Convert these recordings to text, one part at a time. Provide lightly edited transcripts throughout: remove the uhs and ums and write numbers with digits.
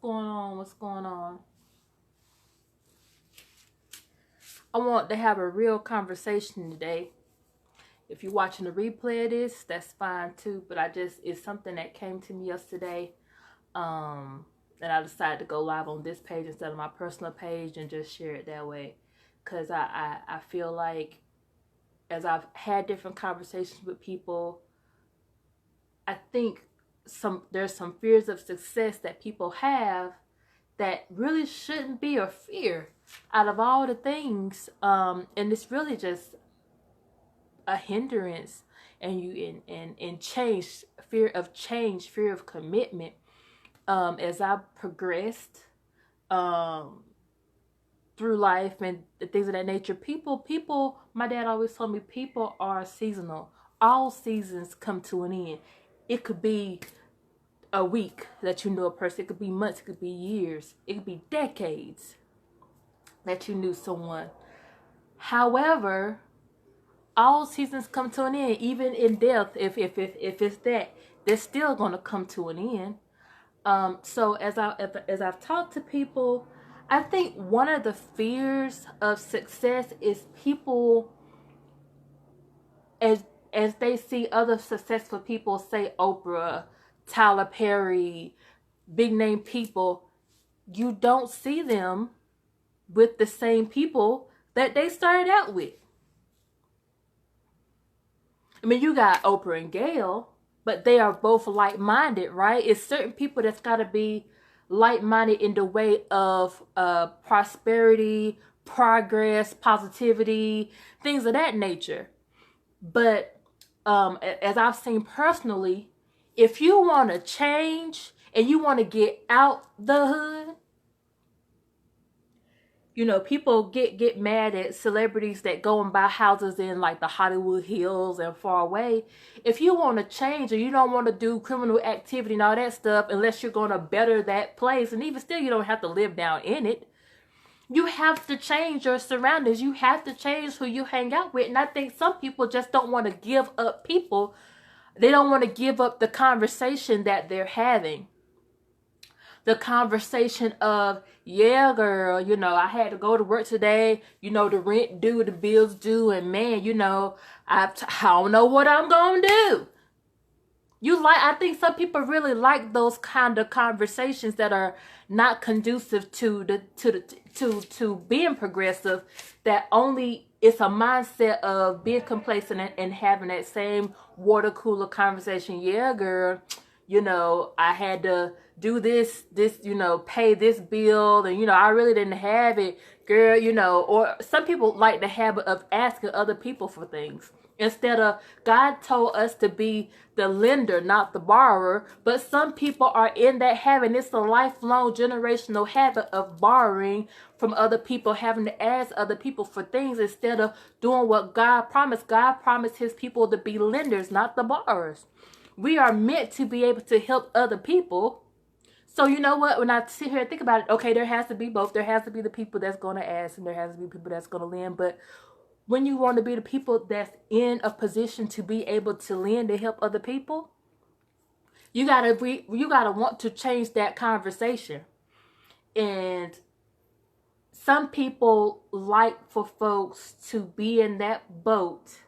going on? What's going on? I want to have a real conversation today. If you're watching the replay of this, that's fine too. But it's something that came to me yesterday. And I decided to go live on this page instead of my personal page and just share it that way. Because I feel like as I've had different conversations with people, I think there's some fears of success that people have that really shouldn't be a fear out of all the things. And it's really just a hindrance and change, fear of change, fear of commitment. As I progressed through life and things of that nature, people, my dad always told me people are seasonal. All seasons come to an end. It could be a week that you know a person. It could be months. It could be years. It could be decades that you knew someone. However, all seasons come to an end. Even in death, if it's that, they're still going to come to an end. So as I've talked to people, I think one of the fears of success is people, as they see other successful people, say Oprah, Tyler Perry, big name people, you don't see them with the same people that they started out with. I mean, you got Oprah and Gail, but they are both like-minded, right? It's certain people that's got to be like-minded in the way of prosperity, progress, positivity, things of that nature. But as I've seen personally, if you want to change and you want to get out the hood, you know, people get mad at celebrities that go and buy houses in like the Hollywood Hills and far away. If you want to change or you don't want to do criminal activity and all that stuff, unless you're going to better that place, and even still you don't have to live down in it, you have to change your surroundings. You have to change who you hang out with. And I think some people just don't want to give up people. They don't want to give up the conversation that they're having. The conversation of, yeah, girl, you know, I had to go to work today. You know, the rent due, the bills due. And man, you know, I don't know what I'm going to do. I think some people really like those kind of conversations that are not conducive to being progressive. That only it's a mindset of being complacent and having that same water cooler conversation. Yeah, girl, you know, I had to do this, you know, pay this bill, and, you know, I really didn't have it, girl, you know. Or some people like the habit of asking other people for things. Instead of, God told us to be the lender, not the borrower. But some people are in that habit. It's a lifelong generational habit of borrowing from other people, having to ask other people for things instead of doing what God promised. God promised his people to be lenders, not the borrowers. We are meant to be able to help other people. So you know what? When I sit here and think about it, okay, there has to be both. There has to be the people that's going to ask, and there has to be people that's going to lend. But when you want to be the people that's in a position to be able to lend to help other people, you gotta want to change that conversation. And some people like for folks to be in that boat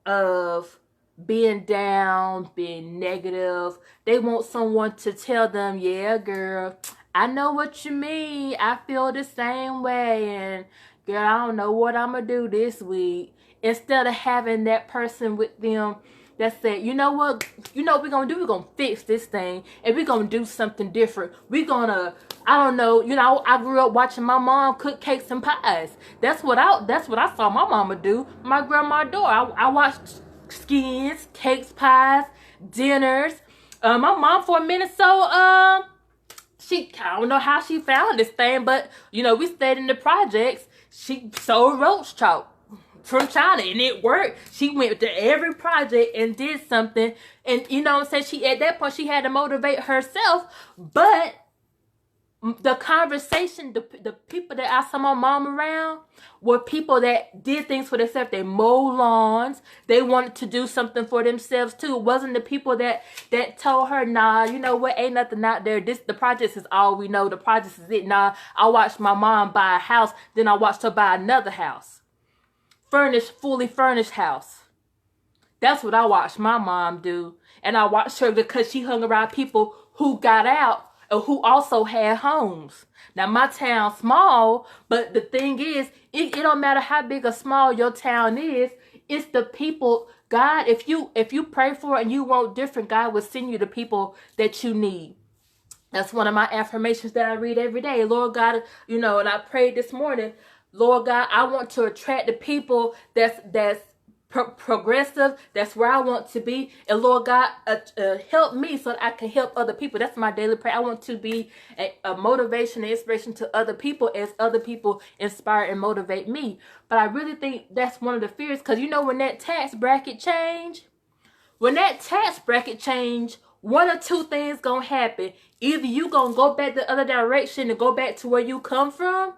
of being down, being negative. They want someone to tell them, yeah, girl, I know what you mean. I feel the same way. And girl, I don't know what I'm going to do this week. Instead of having that person with them that said, you know what we're going to do? We're going to fix this thing. And we're going to do something different. We're going to, I don't know, you know, I grew up watching my mom cook cakes and pies. That's what I saw my mama do. My grandma do. I watched skins, cakes, pies, dinners. My mom for a minute, so I don't know how she found this thing, but you know, we stayed in the projects. She sold roach chalk from China, and it worked. She went to every project and did something, and you know what I'm saying, at that point she had to motivate herself. But the conversation, the people that I saw my mom around were people that did things for themselves. They mowed lawns. They wanted to do something for themselves too. It wasn't the people that told her, nah, you know what, ain't nothing out there. The projects is all we know. The projects is it. Nah, I watched my mom buy a house. Then I watched her buy another house. Fully furnished house. That's what I watched my mom do. And I watched her because she hung around people who got out or who also had homes. Now, my town's small, but the thing is, it don't matter how big or small your town is, it's the people. God, if you pray for it and you want different, God will send you the people that you need. That's one of my affirmations that I read every day. Lord God, and I prayed this morning, Lord God, I want to attract the people that's progressive. That's where I want to be. And Lord God, help me so that I can help other people. That's my daily prayer. I want to be a motivation and inspiration to other people as other people inspire and motivate me. But I really think that's one of the fears, because when that tax bracket change, one or two things gonna happen. Either you gonna go back the other direction and go back to where you come from,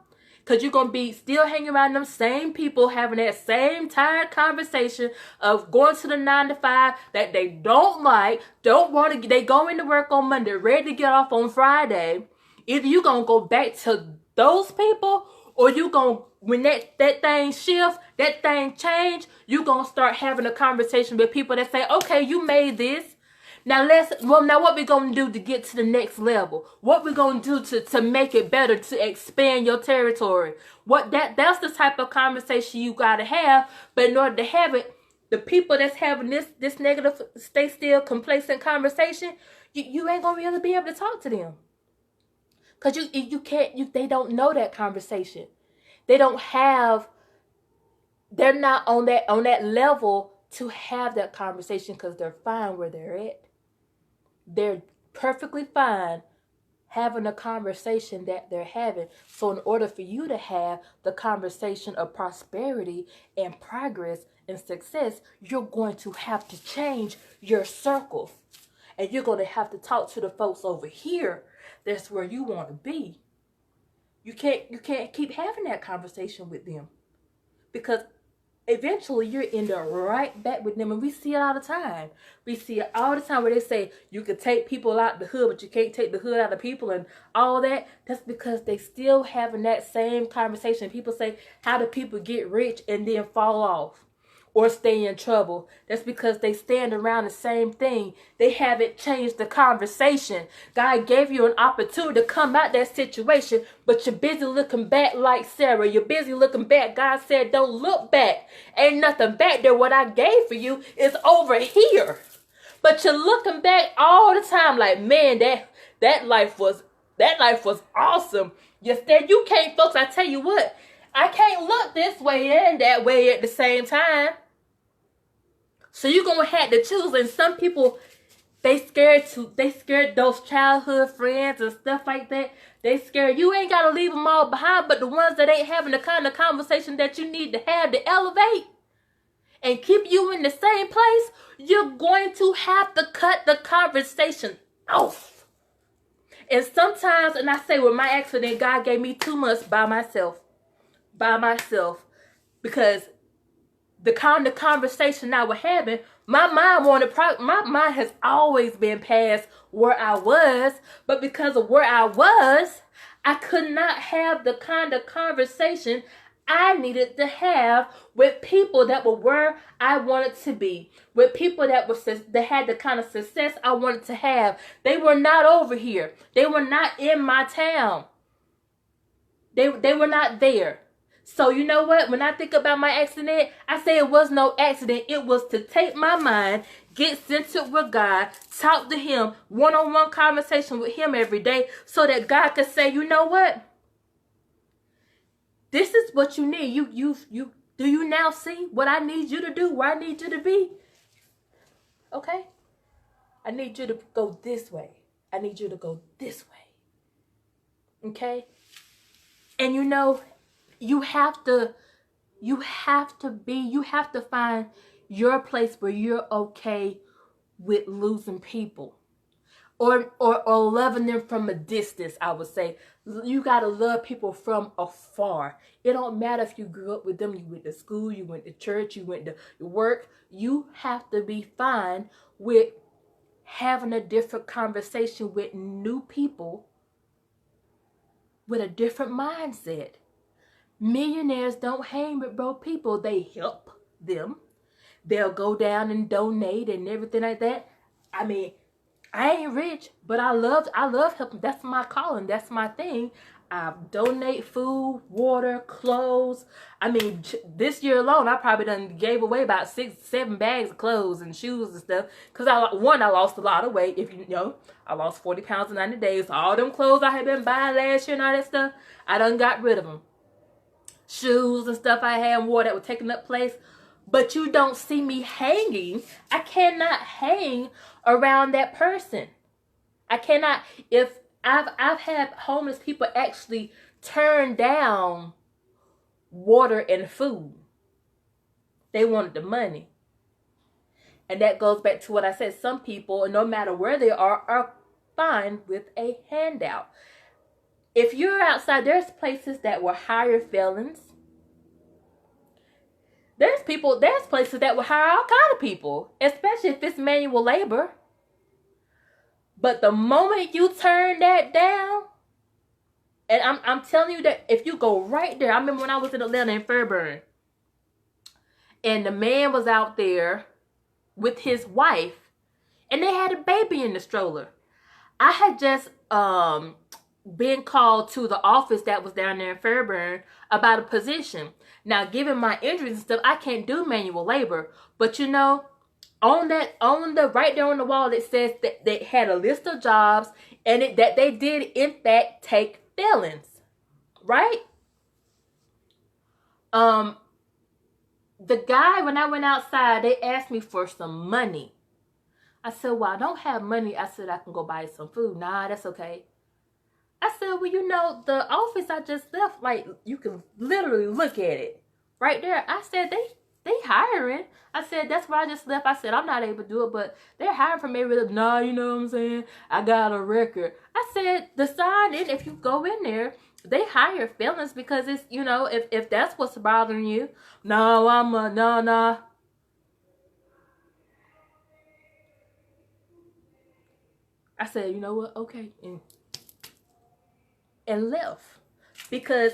because you're going to be still hanging around them same people, having that same tired conversation of going to the 9 to 5 that they don't like, don't want to, they go into work on Monday, ready to get off on Friday. Either you're going to go back to those people, or you going to, when that thing shift, that thing change, you're going to start having a conversation with people that say, okay, you made this. Now what we gonna do to get to the next level? What we gonna do to make it better, to expand your territory? That's the type of conversation you gotta have. But in order to have it, the people that's having this negative, stay still, complacent conversation, you ain't gonna really be able to talk to them. Cause you can't. They don't know that conversation. They're not on that level to have that conversation, because they're fine where they're at. They're perfectly fine having a conversation that they're having. So in order for you to have the conversation of prosperity and progress and success, you're going to have to change your circle. And you're going to have to talk to the folks over here. That's where you want to be. You can't keep having that conversation with them, because eventually you're in the right back with them. And we see it all the time. We see it all the time where they say you can take people out the hood, but you can't take the hood out of people and all that. That's because they still having that same conversation. People say, how do people get rich and then fall off or stay in trouble? That's because they stand around the same thing. They haven't changed the conversation. God gave you an opportunity to come out that situation, but you're busy looking back like Sarah. You're busy looking back. God said, don't look back. Ain't nothing back there. What I gave for you is over here. But you're looking back all the time like, man, that life was awesome. You can't, folks, I tell you what, I can't look this way and that way at the same time. So you're going to have to choose. And some people, they scared those childhood friends and stuff like that. They scared. You ain't got to leave them all behind, but the ones that ain't having the kind of conversation that you need to have to elevate and keep you in the same place, you're going to have to cut the conversation off. And sometimes, and I say with my accident, God gave me 2 months by myself, because the kind of conversation I was having, my mind has always been past where I was, but because of where I was, I could not have the kind of conversation I needed to have with people that were where I wanted to be, with people that had the kind of success I wanted to have. They were not over here. They were not in my town. They were not there. So you know what? When I think about my accident, I say it was no accident. It was to take my mind, get centered with God, talk to Him, one-on-one conversation with Him every day, so that God could say, you know what? This is what you need. Do you now see what I need you to do, where I need you to be? Okay? I need you to go this way. I need you to go this way. Okay? And you have to find your place where you're okay with losing people. or loving them from a distance. I would say you gotta love people from afar. It don't matter if you grew up with them, you went to school, you went to church, you went to work. You have to be fine with having a different conversation with new people with a different mindset. Millionaires don't hang with broke people. They help them. They'll go down and donate and everything like that. I mean, I ain't rich, but I love helping. That's my calling. That's my thing. I donate food, water, clothes. I mean, this year alone, I probably done gave away about 6-7 bags of clothes and shoes and stuff. Because I lost a lot of weight. If you know, I lost 40 pounds in 90 days. All them clothes I had been buying last year and all that stuff, I done got rid of them. Shoes and stuff I had and wore that were taking up place. But you don't see me hanging. I cannot hang around that person. I cannot. If I've had homeless people actually turn down water and food. They wanted the money. And that goes back to what I said. Some people, no matter where they are fine with a handout. If you're outside, there's places that will hire felons. There's places that will hire all kind of people, especially if it's manual labor. But the moment you turn that down, and I'm telling you that if you go right there, I remember when I was in Atlanta in Fairburn, and the man was out there with his wife, and they had a baby in the stroller. I had just been called to the office that was down there in Fairburn about a position. Now, given my injuries and stuff, I can't do manual labor. But you know, right there on the wall, it says that they had a list of jobs and that they did in fact take felons, right? The guy, when I went outside, they asked me for some money. I said, well, I don't have money. I said, I can go buy some food. Nah, that's okay. I said, well, you know, the office I just left, like, you can literally look at it right there. I said, they hiring. I said, that's where I just left. I said, I'm not able to do it, but they're hiring for me. Nah, you know what I'm saying? I got a record. I said, the sign in, if you go in there, they hire felons because it's, you know, if that's what's bothering you. No, no. I said, you know what? Okay. And left. Because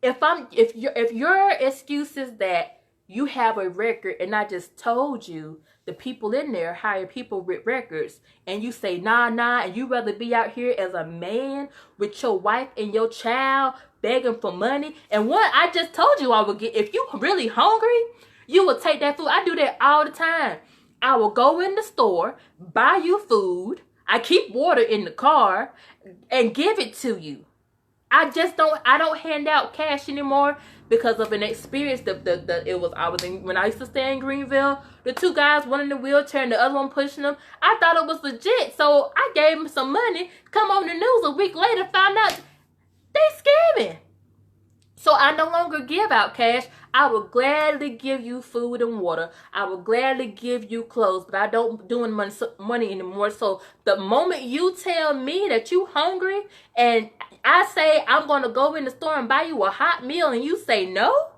if your excuse is that you have a record and I just told you the people in there hire people with records and you say nah and you rather be out here as a man with your wife and your child begging for money, and what I just told you I would get, if you really hungry, you will take that food. I do that all the time. I will go in the store, buy you food, I keep water in the car, and give it to you. I don't hand out cash anymore because of an experience. When I used to stay in Greenville, the two guys, one in the wheelchair and the other one pushing them. I thought it was legit, so I gave them some money. Come on the news a week later, found out they scamming. So I no longer give out cash. I will gladly give you food and water. I will gladly give you clothes, but I don't doing money anymore. So the moment you tell me that you hungry and I say I'm going to go in the store and buy you a hot meal and you say no,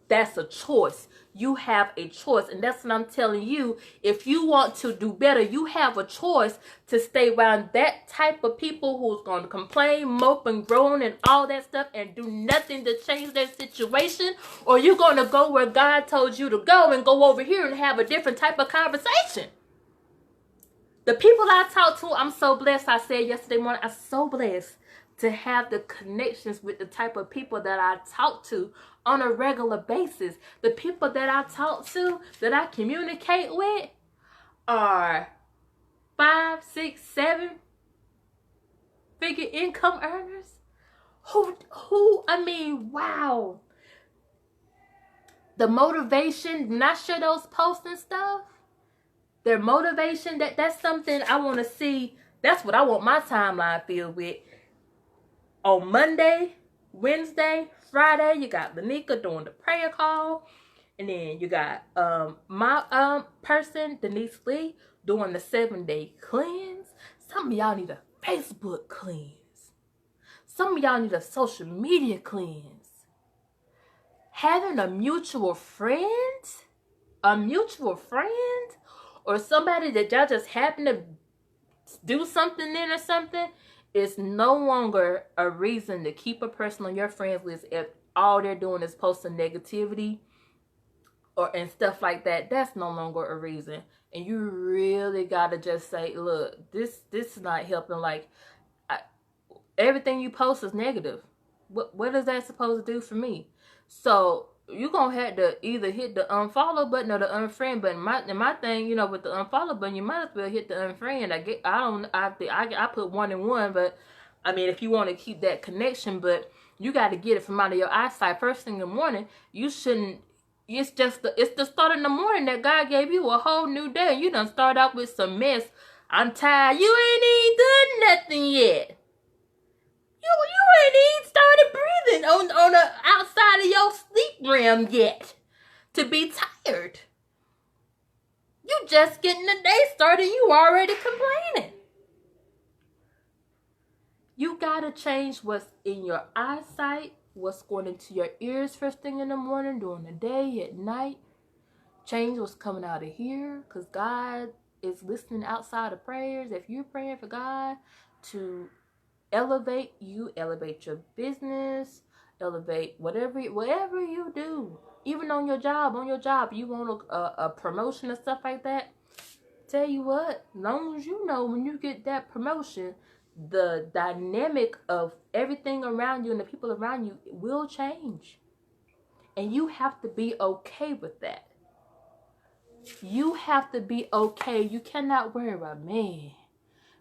that's a choice. You have a choice, and that's what I'm telling you. If you want to do better, you have a choice to stay around that type of people who's going to complain, mope, and groan and all that stuff and do nothing to change their situation, or you're going to go where God told you to go and go over here and have a different type of conversation. The people I talk to, I'm so blessed. I said yesterday morning, I'm so blessed to have the connections with the type of people that I talk to on a regular basis. The people that I talk to, that I communicate with, are 5, 6, 7 figure income earners. I mean, wow. The motivation, when I share those posts and stuff, their motivation, that's something I want to see. That's what I want my timeline filled with. On Monday, Wednesday, Friday, you got Lanika doing the prayer call. And then you got my person, Denise Lee, doing the 7-day cleanse. Some of y'all need a Facebook cleanse. Some of y'all need a social media cleanse. Having a mutual friend, or somebody that y'all just happen to do something in or something, is no longer a reason to keep a person on your friends list if all they're doing is posting negativity and stuff like that. That's no longer a reason. And you really gotta just say, look, this is not helping. Like, everything you post is negative. What is that supposed to do for me? So you're gonna have to either hit the unfollow button or the unfriend button. My thing, with the unfollow button, you might as well hit the unfriend. I put 1 and 1, but I mean, if you want to keep that connection, but you got to get it from out of your eyesight first thing in the morning. You shouldn't. It's the start in the morning that God gave you a whole new day. You done start out with some mess. I'm tired. You ain't even done nothing yet. You ain't even started breathing on the outside of your sleep realm yet to be tired. You just getting the day started. You already complaining. You gotta change what's in your eyesight, what's going into your ears first thing in the morning, during the day, at night. Change what's coming out of here, because God is listening outside of prayers. If you're praying for God to elevate you, elevate your business, elevate whatever you do, even on your job, you want a promotion and stuff like that. Tell you what, as long as you know when you get that promotion, the dynamic of everything around you and the people around you will change. And you have to be okay with that. You have to be okay. You cannot worry about, man,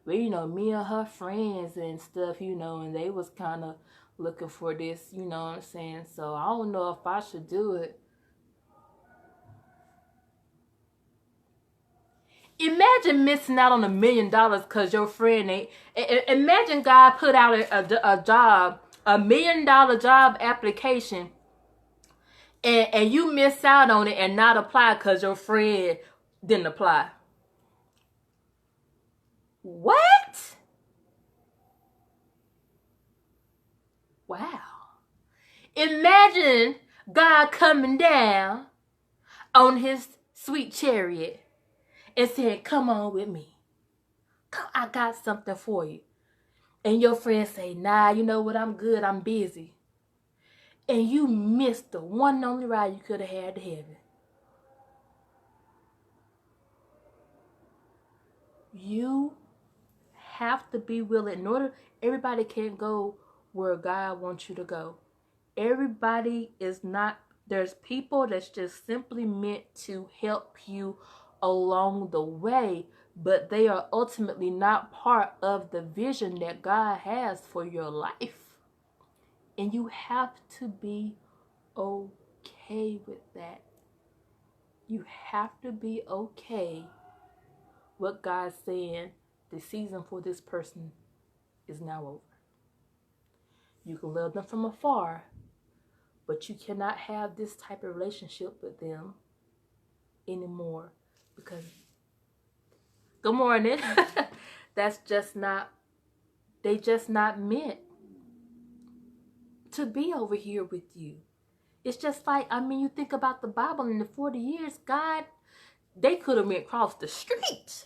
well, me and her friends and stuff, and they was kind of looking for this, you know what I'm saying? So I don't know if I should do it. Imagine missing out on $1 million because your friend ain't. Imagine God put out a job, $1 million job application, and you miss out on it and not apply because your friend didn't apply. What? Wow. Imagine God coming down on his sweet chariot and saying, come on with me. Come, I got something for you. And your friend say, nah, you know what, I'm good, I'm busy. And you missed the one and only ride you could have had to heaven. You have to be willing. In order, everybody can't go where God wants you to go. Everybody is not, there's people that's just simply meant to help you along the way, but they are ultimately not part of the vision that God has for your life. And you have to be okay with that. You have to be okay with God saying the season for this person is now over. You can love them from afar, but you cannot have this type of relationship with them anymore because, good morning, that's just not, they just not meant to be over here with you. It's just like, you think about the Bible in the 40 years, God, they could have went across the street,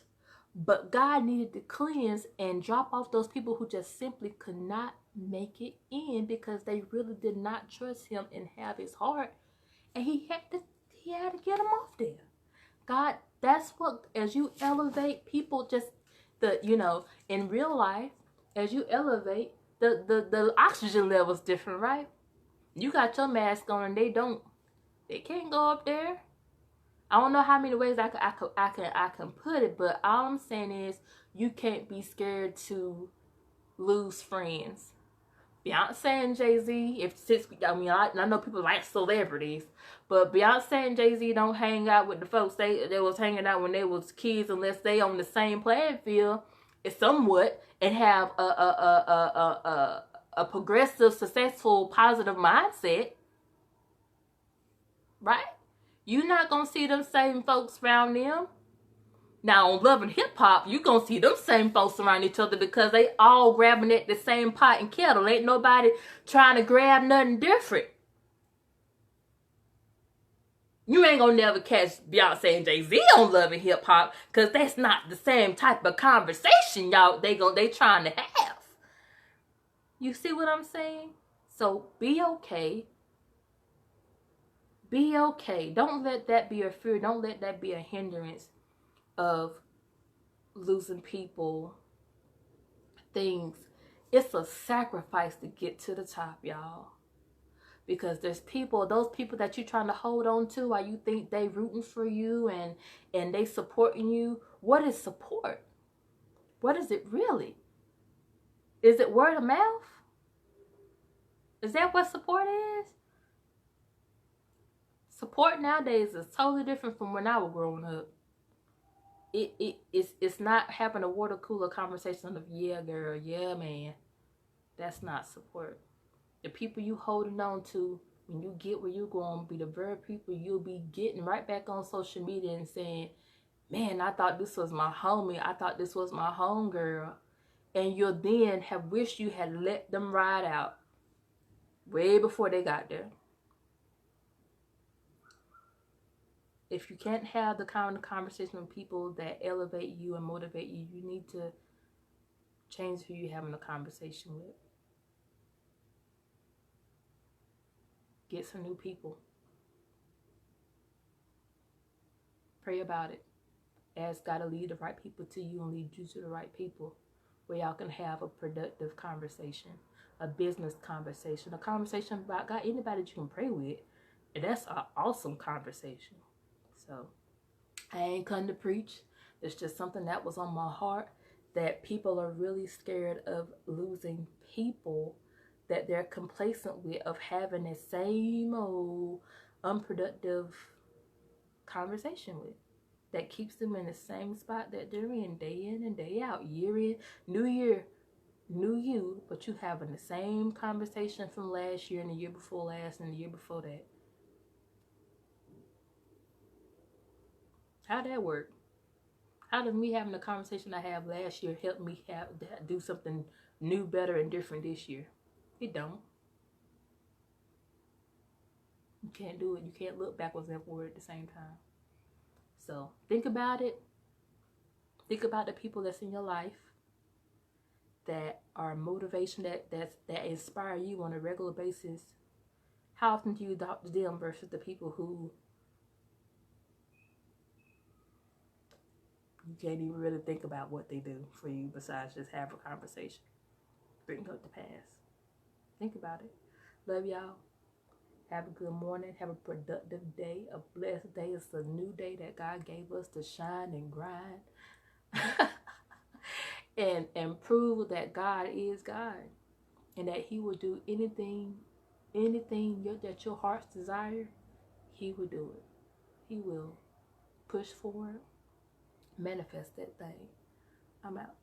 but God needed to cleanse and drop off those people who just simply could not make it in because they really did not trust him and have his heart. And he had to get them off there. God, that's what, as you elevate people, just in real life, as you elevate, the oxygen level's different, right? You got your mask on and they can't go up there. I don't know how many ways I can put it, but all I'm saying is you can't be scared to lose friends. Beyonce and Jay-Z, I know people like celebrities, but Beyonce and Jay-Z don't hang out with the folks they was hanging out when they was kids unless they on the same playing field, somewhat, and have a progressive, successful, positive mindset, right? You're not going to see them same folks around them. Now on Love and Hip Hop, you gonna see them same folks around each other because they all grabbing at the same pot and kettle. Ain't nobody trying to grab nothing different. You ain't gonna never catch Beyonce and Jay-Z on Love and Hip Hop because that's not the same type of conversation y'all they trying to have. You see what I'm saying? So be okay. Be okay. Don't let that be a fear. Don't let that be a hindrance of losing people, things. It's a sacrifice to get to the top, y'all. Because there's people, those people that you're trying to hold on to while you think they rooting for you and they supporting you. What is support? What is it really? Is it word of mouth? Is that what support is? Support nowadays is totally different from when I was growing up. It's not having a water cooler conversation of, yeah, girl, yeah, man. That's not support. The people you holding on to when you get where you're going be the very people you'll be getting right back on social media and saying, man, I thought this was my homie. I thought this was my homegirl. And you'll then have wished you had let them ride out way before they got there. If you can't have the kind of conversation with people that elevate you and motivate you, you need to change who you're having a conversation with. Get some new people. Pray about it. Ask God to lead the right people to you and lead you to the right people where y'all can have a productive conversation, a business conversation, a conversation about God, anybody that you can pray with. And that's an awesome conversation. So I ain't come to preach. It's just something that was on my heart, that people are really scared of losing people that they're complacent with, of having the same old unproductive conversation with, that keeps them in the same spot that they're in and day out, year in, new year, new you, but you having the same conversation from last year and the year before last and the year before that. How'd that work? How does me having the conversation I have last year help me do something new, better, and different this year? It don't. You can't do it. You can't look backwards and forward at the same time. So think about it. Think about the people that's in your life that are motivation, that inspire you on a regular basis. How often do you talk to them versus the people who you can't even really think about what they do for you besides just have a conversation? Bring up the past. Think about it. Love y'all. Have a good morning. Have a productive day. A blessed day. It's a new day that God gave us to shine and grind. and prove that God is God. And that He will do anything that your heart's desire. He will do it. He will push forward. Manifest that thing. I'm out.